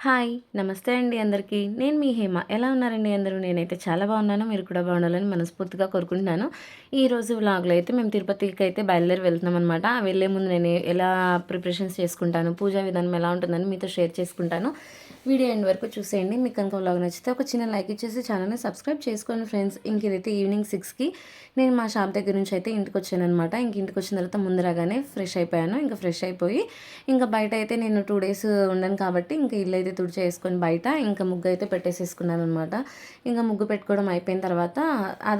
Hi! నమస్తే అండి అందరికీ. నేను మీ హేమ. ఎలా ఉన్నారండి అందరూ? నేనైతే చాలా బాగున్నాను. మీరు కూడా బాగుండాలని మనస్ఫూర్తిగా కోరుకుంటున్నాను. ఈరోజు వ్లాగ్‌లో అయితే మేము తిరుపతికైతే బయలుదేరి వెళ్తున్నామనమాట. వెళ్ళే ముందు నేను ఎలా ప్రిపరేషన్స్ చేసుకుంటాను, పూజా విధానం ఎలా ఉంటుందని మీతో షేర్ చేసుకుంటాను. వీడియో ఎండ్ వరకు చూసేయండి. మీకు కనుక వ్లాగ్ నచ్చితే ఒక చిన్న లైక్ ఇచ్చేసి ఛానల్‌ని సబ్స్క్రైబ్ చేసుకోండి ఫ్రెండ్స్. ఇంక ఇదైతే ఈవినింగ్ 6కి నేను మా షాప్ దగ్గర నుంచి అయితే ఇంటికొచ్చాననమాట. ఇంక ఇంటికొచ్చిన తర్వాత ముందు రాగానే ఫ్రెష్ అయిపోయాను. ఇంక ఫ్రెష్ అయిపోయి ఇంకా బయట అయితే నేను 2 డేస్ ఉండను కాబట్టి ఇంక ఇల్లైతే తుడిచేసుకొని బయట ఇంకా ముగ్గు అయితే పెట్టేసేసుకున్నాననమాట. ఇంకా ముగ్గు పెట్టుకోవడం అయిపోయిన తర్వాత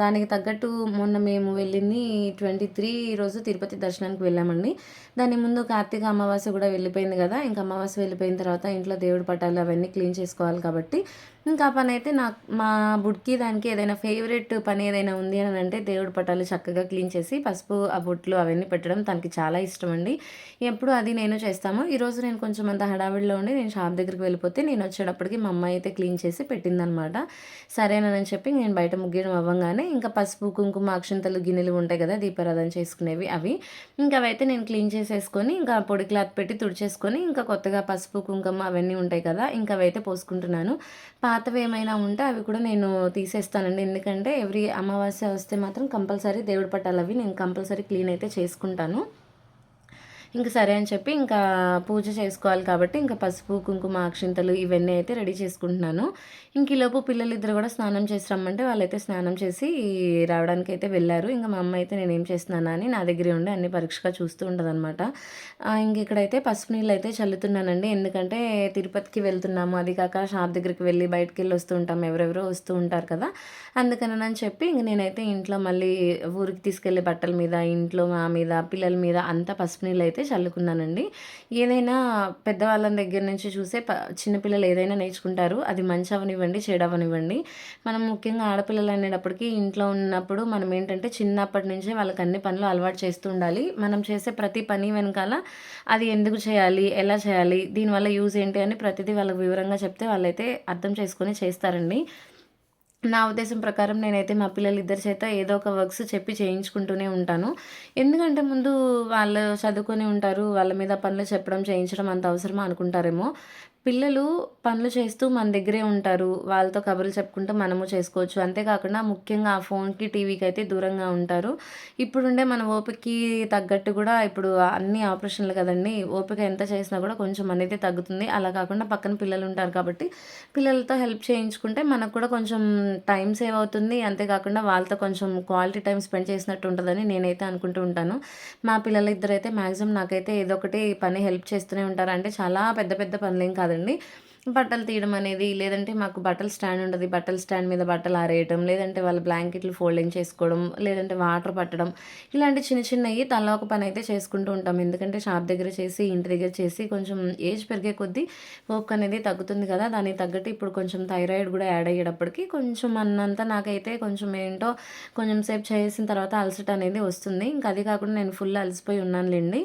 దానికి తగ్గట్టు మొన్న మేము వెళ్ళింది 23 రోజు తిరుపతి దర్శనానికి వెళ్ళామండి. దాని ముందు కార్తీక అమావాస్య కూడా వెళ్ళిపోయింది కదా! ఇంక అమావాస్య వెళ్ళిపోయిన తర్వాత ఇంట్లో దేవుడి పటాలు అవన్నీ క్లీన్ చేసుకోవాలి కాబట్టి ఇంకా ఆ పనైతే మా బుడ్‌కి దానికి ఏదైనా ఫేవరెట్ పని ఏదైనా ఉంది అని అంటే దేవుడి పటాలు చక్కగా క్లీన్ చేసి పసుపు, ఆ బొట్లు అవన్నీ పెట్టడం తనకి చాలా ఇష్టమండి. ఎప్పుడు అది నేను చేస్తాము. ఈరోజు నేను కొంచెం అంత హడావిడిలో ఉండి నేను షాప్ దగ్గరికి వెళ్ళిపోతే నేను వచ్చేటప్పటికి మా అమ్మాయి అయితే క్లీన్ చేసి పెట్టిందనమాట. సరేనని చెప్పి నేను బయట ముగ్గేయడం అవ్వంగానే ఇంకా పసుపు, కుంకుమ, అక్షింతలు గిన్నెలు ఉంటాయి కదా! దీపారాధన చేసుకునేవి అవి. ఇంకా అవైతే నేను క్లీన్ చేసేసుకొని ఇంకా పొడి క్లాత్ పెట్టి తుడిచేసుకొని ఇంకా కొత్తగా పసుపు, కుంకుమ అవన్నీ ఉంటాయి కదా! ఇంకా అవైతే పోసుకుంటున్నాను. పాతవి ఏమైనా ఉంటే అవి కూడా నేను తీసేస్తానండి. ఎందుకంటే ఎవ్రీ అమావాస్య వస్తే మాత్రం కంపల్సరీ దేవుడి పటాలవి నేను కంపల్సరీ క్లీన్ అయితే చేసుకుంటాను. ఇంక సరే అని చెప్పి ఇంకా పూజ చేసుకోవాలి కాబట్టి ఇంకా పసుపు, కుంకుమ, అక్షింతలు ఇవన్నీ అయితే రెడీ చేసుకుంటున్నాను. ఇంక ఈలోపు పిల్లలిద్దరు కూడా స్నానం చేసి రమ్మంటే వాళ్ళైతే స్నానం చేసి రావడానికైతే వెళ్ళారు. ఇంక మా అమ్మ అయితే నేనేం చేస్తున్నానా అని నా దగ్గరే ఉండి అన్ని పరీక్షగా చూస్తూ ఉంటదనమాట. ఇంక ఇక్కడైతే పసుపు నీళ్ళైతే చల్లుతున్నానండి. ఎందుకంటే తిరుపతికి వెళ్తున్నాము. అది కాక షాప్ దగ్గరికి వెళ్ళి బయటికెళ్ళి వస్తూ ఉంటాం. ఎవరెవరో వస్తూ ఉంటారు కదా! అందుకనని చెప్పి ఇంక నేనైతే ఇంట్లో మళ్ళీ ఊరికి తీసుకెళ్ళే బట్టల మీద, ఇంట్లో మా మీద, పిల్లల మీద అంతా పసుపు నీళ్ళైతే చల్లుకున్నానండి. ఏదైనా పెద్దవాళ్ళ దగ్గర నుంచి చూసే చిన్న పిల్లలు ఏదైనా నేర్చుకుంటారు. అది మంచి అవ్వనివ్వండి, చెడు అవ్వనివ్వండి. మనం ముఖ్యంగా ఆడపిల్లలు అనేటప్పటికి ఇంట్లో ఉన్నప్పుడు మనం ఏంటంటే చిన్నప్పటి నుంచే వాళ్ళకి అన్ని పనులు అలవాటు చేస్తూ ఉండాలి. మనం చేసే ప్రతి పని వెనకాల అది ఎందుకు చేయాలి, ఎలా చేయాలి, దీనివల్ల యూజ్ ఏంటి అని ప్రతిదీ వాళ్ళకి వివరంగా చెప్తే వాళ్ళైతే అర్థం చేసుకొని చేస్తారండి. నా ఉద్దేశం ప్రకారం నేనైతే మా పిల్లలిద్దరి చేత ఏదో ఒక వర్క్స్ చెప్పి చేయించుకుంటూనే ఉంటాను. ఎందుకంటే ముందు వాళ్ళు చదువుకొని ఉంటారు. వాళ్ళ మీద పనులు చెప్పడం, చేయించడం అంత అవసరమా అనుకుంటారేమో. పిల్లలు పనులు చేస్తూ మన దగ్గరే ఉంటారు. వాళ్ళతో కబుర్లు చెప్పుకుంటూ మనము చేసుకోవచ్చు. అంతేకాకుండా ముఖ్యంగా ఆ ఫోన్‌కి, టీవీకి అయితే దూరంగా ఉంటారు. ఇప్పుడుండే మన ఓపికకి తగ్గట్టు కూడా ఇప్పుడు అన్నీ ఆపరేషన్‌లు కదండీ! ఓపిక ఎంత చేసినా కూడా కొంచెం అనేది తగ్గుతుంది. అలా కాకుండా పక్కన పిల్లలుంటారు కాబట్టి పిల్లలతో హెల్ప్ చేయించుకుంటే మనకు కూడా కొంచెం టైం సేవ్ అవుతుంది. అంతేకాకుండా వాళ్ళతో కొంచెం క్వాలిటీ టైమ్ స్పెండ్ చేసినట్టు ఉంటదని నేనైతే అనుకుంటూ ఉంటాను. మా పిల్లలిద్దరైతే మాక్సిమం నాకైతే ఏదో ఒకటి పని హెల్ప్ చేస్తూనే ఉంటారు. అంటే చాలా పెద్ద పెద్ద పనులేం కాదండి. బట్టలు తీయడం అనేది, లేదంటే మాకు బట్టల స్టాండ్ ఉంటది. బట్టల స్టాండ్ మీద బట్టలు ఆరేయటం, లేదంటే వాళ్ళ బ్లాంకెట్లు ఫోల్డింగ్ చేసుకోవడం, లేదంటే వాటర్ పట్టడం, ఇలాంటి చిన్న చిన్నయి తలా ఒక పనైతే చేసుకుంటూ ఉంటాం. ఎందుకంటే షాప్ దగ్గర చేసి, ఇంటి దగ్గర చేసి కొంచెం ఏజ్ పెరిగే కొద్దీ ఓపిక అనేది తగ్గుతుంది కదా! దానికి తగ్గట్టు ఇప్పుడు కొంచెం థైరాయిడ్ కూడా యాడ్ అయ్యేటప్పటికి కొంచెం అన్నంతా నాకైతే కొంచెం ఏంటో కొంచెం సేపు చేసిన తర్వాత అలసట అనేది వస్తుంది. ఇంకా అది కాకుండా నేను ఫుల్ అలసిపోయి ఉన్నానులెండి.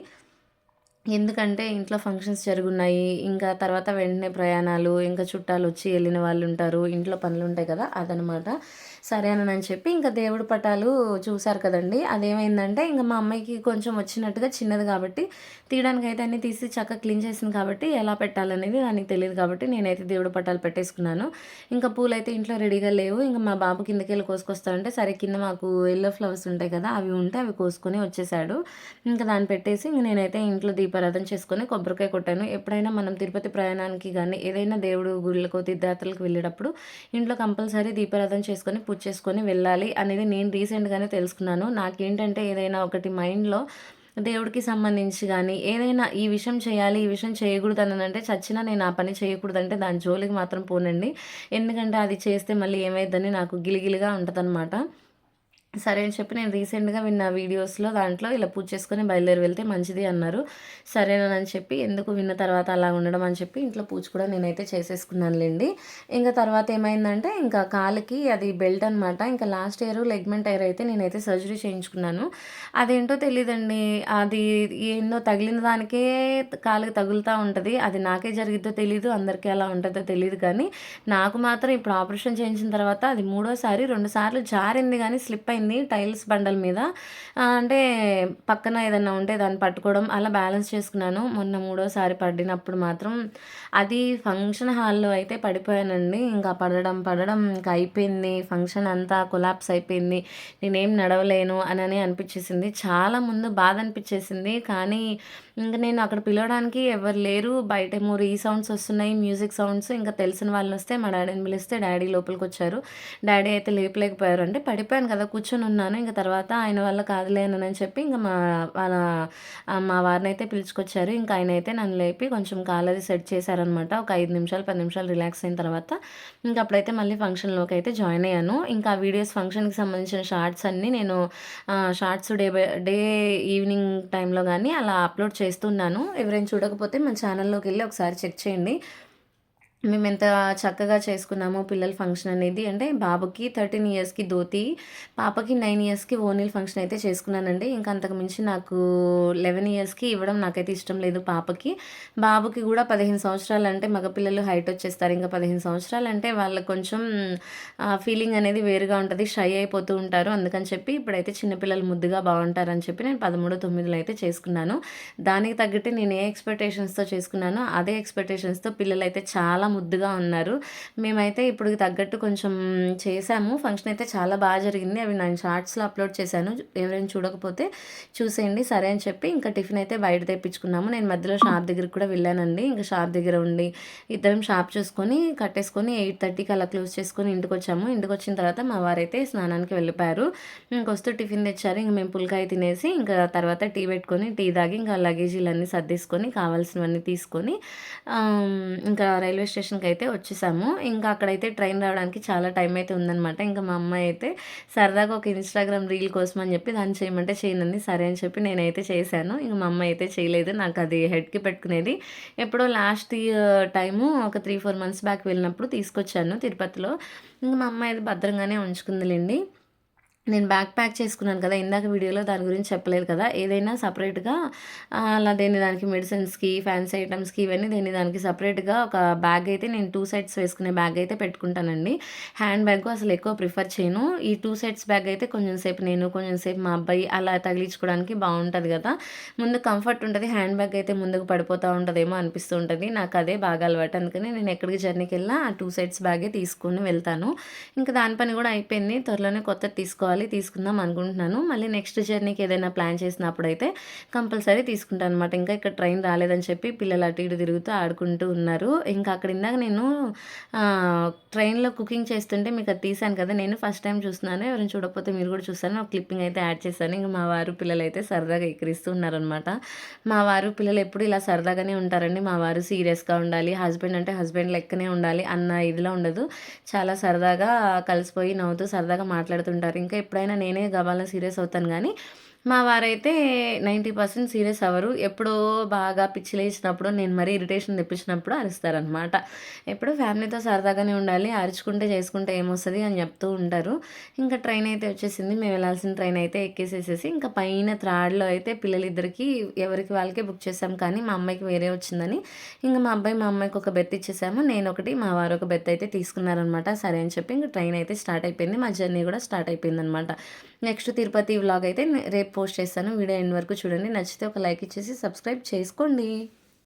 ఎందుకంటే ఇంట్లో ఫంక్షన్స్ జరుగున్నాయి. ఇంకా తర్వాత వెంటనే ప్రయాణాలు, ఇంకా చుట్టాలొచ్చి ఎళ్ళిన వాళ్ళుంటారు. ఇంట్లో పనులుంటాయి కదా! అదనమాట. సరేనని చెప్పి ఇంకా దేవుడి పటాలు చూసారు కదండీ! అదేమైందంటే ఇంక మా అమ్మాయికి కొంచెం వచ్చినట్టుగా చిన్నది కాబట్టి తీయడానికైతే అన్నీ తీసి చక్కగా క్లీన్ చేసింది కాబట్టి ఎలా పెట్టాలనేది దానికి తెలీదు కాబట్టి నేనైతే దేవుడి పటాలు పెట్టేసుకున్నాను. ఇంకా పూలైతే ఇంట్లో రెడీగా లేవు. ఇంక మా బాబు కిందకెళ్ళి కోసుకొస్తా అంటే సరే కింద మాకు యెల్లో ఫ్లవర్స్ ఉంటాయి కదా! అవి ఉంటే అవి కోసుకొని వచ్చేసాడు. ఇంకా దాన్ని పెట్టేసి ఇంక నేనైతే ఇంట్లో దీపారాధన చేసుకొని కొబ్బరికాయ కొట్టాను. ఎప్పుడైనా మనం తిరుపతి ప్రయాణానికి గానీ, ఏదైనా దేవుడు గుళ్ళకో, తీర్థయాత్రలకు వెళ్ళేటప్పుడు ఇంట్లో కంపల్సరీ దీపారాధన చేసుకొని, పూజ చేసుకొని వెళ్ళాలి అనేది నేను రీసెంట్‌గానే తెలుసుకున్నాను. నాకేంటంటే ఏదైనా ఒకటి మైండ్‌లో దేవుడికి సంబంధించి గానీ, ఏదైనా ఈ విషయం చేయాలి, ఈ విషయం చేయకూడదననంటే చచ్చినా నేను ఆ పని చేయకూడదంటే దాని జోలికి మాత్రం పోనండి. ఎందుకంటే అది చేస్తే మళ్ళీ ఏమైద్దని నాకు గిలిగిలిగా ఉంటదనమాట. సరే అని చెప్పి నేను రీసెంట్‌గా విన్న వీడియోస్‌లో దాంట్లో ఇలా పూజ చేసుకొని బయలుదేరి వెళ్తే మంచిది అన్నారు. సరేనని చెప్పి ఎందుకు విన్న తర్వాత అలా ఉండడం అని చెప్పి ఇంట్లో పూజ కూడా నేనైతే చేసేసుకున్నానులెండి. ఇంక తర్వాత ఏమైందంటే ఇంకా కాలికి అది బెల్ట్ అనమాట. ఇంకా లాస్ట్ ఇయర్ లెగ్మెంట్ టైర్ అయితే నేనైతే సర్జరీ చేయించుకున్నాను. అదేంటో తెలీదండి. అది ఏందో తగిలిన దానికే కాలుకి తగులుతా ఉంటది. అది నాకే జరిగిద్దో తెలీదు. అందరికీ అలా ఉంటదో తెలీదు కానీ నాకు మాత్రం ఇప్పుడు ఆపరేషన్ చేయించిన తర్వాత అది మూడోసారి 2 సార్లు జారింది గానీ స్లిప్ అయింది. పడిపోయింది టైల్స్ బండల మీద. అంటే పక్కన ఏదన్నా ఉంటే దాన్ని పట్టుకోవడం అలా బ్యాలెన్స్ చేసుకున్నాను. మొన్న మూడోసారి పడినప్పుడు మాత్రం అది ఫంక్షన్ హాల్‌లో అయితే పడిపోయానండి. ఇంకా పడడం ఇంకా అయిపోయింది. ఫంక్షన్ అంతా కొలాప్స్ అయిపోయింది. నేనేం నడవలేను అనని అనిపిచ్చేసింది. చాలా ముందు బాధ అనిపిచ్చేసింది. కానీ ఇంక నేను అక్కడ పిలవడానికి ఎవరు లేరు. బయటేమో రీసౌండ్స్ వస్తున్నాయి. Music sounds. ఇంకా తెలిసిన వాళ్ళొస్తే మా డ్యాడీని పిలిస్తే డ్యాడీ లోపలికొచ్చారు. డ్యాడీ అయితే లేపలేకపోయారు. అంటే పడిపోయాను కదా! కూర్చొనున్నాను. ఇంక తర్వాత ఆయన వల్ల కాదులే అనని చెప్పి ఇంక వాళ్ళ మా వారినైతే పిలుచుకొచ్చారు. ఇంక ఆయనైతే నన్ను లేపి కొంచెం కాలది సెట్ చేశారనమాట. ఒక 5 నిమిషాలు, 10 నిమిషాలు రిలాక్స్ అయిన తర్వాత ఇంక అప్పుడైతే మళ్ళీ ఫంక్షన్‌లోకైతే జాయిన్ అయ్యాను. ఇంకా ఆ వీడియోస్ ఫంక్షన్‌కి సంబంధించిన షార్ట్స్ అన్నీ నేను షార్ట్స్ డే ఈవినింగ్ టైంలో గానీ అలా అప్‌లోడ్ చేస్తున్నాను. ఎవరైనా చూడకపోతే మన ఛానల్‌లోకెళ్ళి ఒకసారి చెక్ చేయండి. మేమెంత చక్కగా చేసుకున్నామో పిల్లల ఫంక్షన్ అనేది. అంటే బాబుకి 13 ఇయర్స్‌కి ధోతి, పాపకి 9 ఇయర్స్‌కి ఓణీల ఫంక్షన్ అయితే చేసుకున్నానండి. ఇంకా అంతకు మించి నాకు 11 ఇయర్స్‌కి ఇవ్వడం నాకైతే ఇష్టం లేదు పాపకి. బాబుకి గూడా 15 సంవత్సరాలంటే మగపిల్లలు హైట్ వచ్చేస్తారు. ఇంకా 15 సంవత్సరాలంటే వాళ్ళకి కొంచెం ఫీలింగ్ అనేది వేరుగా ఉంటది. షై అయిపోతూ ఉంటారు. అందుకని చెప్పి ఇప్పుడైతే చిన్న పిల్లలు ముద్దుగా బావుంటారని చెప్పి నేను 13, 9లో అయితే చేసుకున్నాను. దానికి తగ్గట్టే నేను ఏ ఎక్స్‌పెక్టేషన్స్‌తో చేసుకున్నానో అదే ఎక్స్‌పెక్టేషన్స్‌తో పిల్లలైతే చాలా ముద్దుగా ఉన్నారు. మేమైతే ఇప్పుడుకి తగ్గట్టు కొంచెం చేశాము. ఫంక్షన్ అయితే చాలా జరిగింది. అవి నేను షార్ట్స్‌లో అప్‌లోడ్ చేశాను. ఎవరైనా చూడకపోతే చూసేయండి. సరే అని చెప్పి ఇంకా టిఫిన్ అయితే బయట తెప్పించుకున్నాము. నేను మధ్యలో షాప్ దగ్గరికి కూడా వెళ్ళానండి. ఇంక షాప్ దగ్గర ఉండి ఇద్దరం షాప్ చూసుకొని కట్టేసుకొని 8:30కి అలా క్లోజ్ చేసుకొని ఇంటికొచ్చాము. ఇంటికొచ్చిన తర్వాత మా వారైతే స్నానానికి వెళ్ళిపోయారు. ఇంకొస్తూ టిఫిన్ తెచ్చారు. ఇంక మేము పుల్కాయ తినేసి ఇంకా తర్వాత టీ పెట్టుకొని టీ తాగి ఇంకా లగేజీలన్నీ సర్దేసుకొని కావాల్సినవన్నీ తీసుకొని ఇంకా రైల్వే స్టేషన్‌కైతే వచ్చేసాము. ఇంకా అక్కడైతే ట్రైన్ రావడానికి చాలా టైం అయితే ఉందనమాట. ఇంకా మా అమ్మాయి అయితే సరదాగా ఒక ఇన్‌స్టాగ్రామ్ రీల్ కోసం అని చెప్పి దాన్ని చేయమంటే చేయనంది. సరే అని చెప్పి నేనైతే చేశాను. ఇంక మా అమ్మ అయితే చేయలేదు. నాకది హెడ్‌కి పెట్టుకునేది. ఎప్పుడో లాస్ట్ టైము ఒక 3, 4 మంత్స్ బ్యాక్ వెళ్ళినప్పుడు తీసుకొచ్చాను తిరుపతిలో. ఇంక మా అమ్మ అయితే భద్రంగానే ఉంచుకుందిలెండి. నేను బ్యాగ్ ప్యాక్ చేసుకున్నాను కదా! ఇందాక వీడియోలో దాని గురించి చెప్పలేదు కదా! ఏదైనా సెపరేట్‌గా అలా దేని దానికి మెడిసిన్స్‌కి, ఫ్యాన్సీ ఐటెమ్స్‌కి ఇవన్నీ దేని దానికి సెపరేట్‌గా ఒక బ్యాగ్ అయితే నేను 2 సైడ్స్ వేసుకునే బ్యాగ్ అయితే పెట్టుకుంటానండి. హ్యాండ్ బ్యాగ్ అసలు ఎక్కువ ప్రిఫర్ చేయను. ఈ 2 సైడ్స్ బ్యాగ్ అయితే కొంచెం సేపు నేను, కొంచెం సేపు మా అబ్బాయి అలా తగిలించుకోవడానికి బావుంటది కదా! ముందు కంఫర్ట్ ఉంటది. హ్యాండ్ బ్యాగ్ అయితే ముందుకు పడిపోతా ఉంటదేమో అనిపిస్తూ ఉంటది. నాకు అదే బాగా అలవాటు. అందుకని నేను ఎక్కడికి జర్నీకెళ్ళినా ఆ 2 సైడ్స్ బ్యాగే తీసుకొని వెళ్తాను. ఇంకా దాని పని కూడా అయిపోయింది. త్వరలోనే కొత్తది తీసుకుందాం అనుకుంటున్నాను. మళ్ళీ నెక్స్ట్ జర్నీకి ఏదైనా ప్లాన్ చేసినప్పుడైతే కంపల్సరీ తీసుకుంటాననమాట. ఇంకా ఇక్కడ ట్రైన్ రాలేదని చెప్పి పిల్లలు అటు ఇటు తిరుగుతూ ఆడుకుంటూ ఉన్నారు. ఇంకా అక్కడ ఇందాక నేను ట్రైన్‌లో కుకింగ్ చేస్తుంటే మీకు అది తీశాను కదా! నేను ఫస్ట్ టైమ్ చూస్తున్నాను. ఎవరైనా చూడకపోతే మీరు కూడా చూస్తారని ఒక క్లిప్పింగ్ అయితే యాడ్ చేశాను. ఇంక మా వారు పిల్లలైతే సరదాగా ఎక్కిరిస్తూ ఉన్నారనమాట. మా వారు పిల్లలు ఎప్పుడు ఇలా సరదాగానే ఉంటారండి. మా వారు సీరియస్‌గా ఉండాలి. హస్బెండ్ అంటే హస్బెండ్ లెక్కనే ఉండాలి అన్న ఇదిలో ఉండదు. చాలా సరదాగా కలిసిపోయి నవ్వుతూ సరదాగా మాట్లాడుతుంటారు. ఇంకా ఎప్పుడైనా నేనే గబాల్న సీరియస్ అవుతాను గానీ, మా వారైతే 90% సీరియస్ అవ్వరు. ఎప్పుడో బాగా పిచ్చి లేచినప్పుడు, నేను మరీ ఇరిటేషన్ తెప్పించినప్పుడు అరుస్తారనమాట. ఎప్పుడు ఫ్యామిలీతో సరదాగానే ఉండాలి. అరుచుకుంటే చేసుకుంటే ఏమొస్తది అని చెప్తూ ఉంటారు. ఇంకా ట్రైన్ అయితే వచ్చేసింది. మేము వెళ్ళాల్సిన ట్రైన్ అయితే ఎక్కేసేసేసి ఇంకా పైన థర్డ్‌లో అయితే పిల్లలిద్దరికీ ఎవరికి వాళ్ళకే బుక్ చేసాం. కానీ మా అమ్మాయికి వేరే వచ్చిందని ఇంక మా అబ్బాయి, మా అమ్మాయికి ఒక బెర్త్ ఇచ్చేసాము. నేనొకటి, మా వారు ఒక బెర్త్ అయితే తీసుకున్నారనమాట. సరే అని చెప్పి ఇంక ట్రైన్ అయితే స్టార్ట్ అయిపోయింది. మా జర్నీ కూడా స్టార్ట్ అయిపోయిందనమాట. నెక్స్ట్ తిరుపతి వ్లాగ్ అయితే రేపు పోస్ట్ చేస్తాను. వీడియో ఎండ్ వరకు చూడండి. నచ్చితే ఒక లైక్ ఇచ్చేసి సబ్స్క్రైబ్ చేసుకోండి.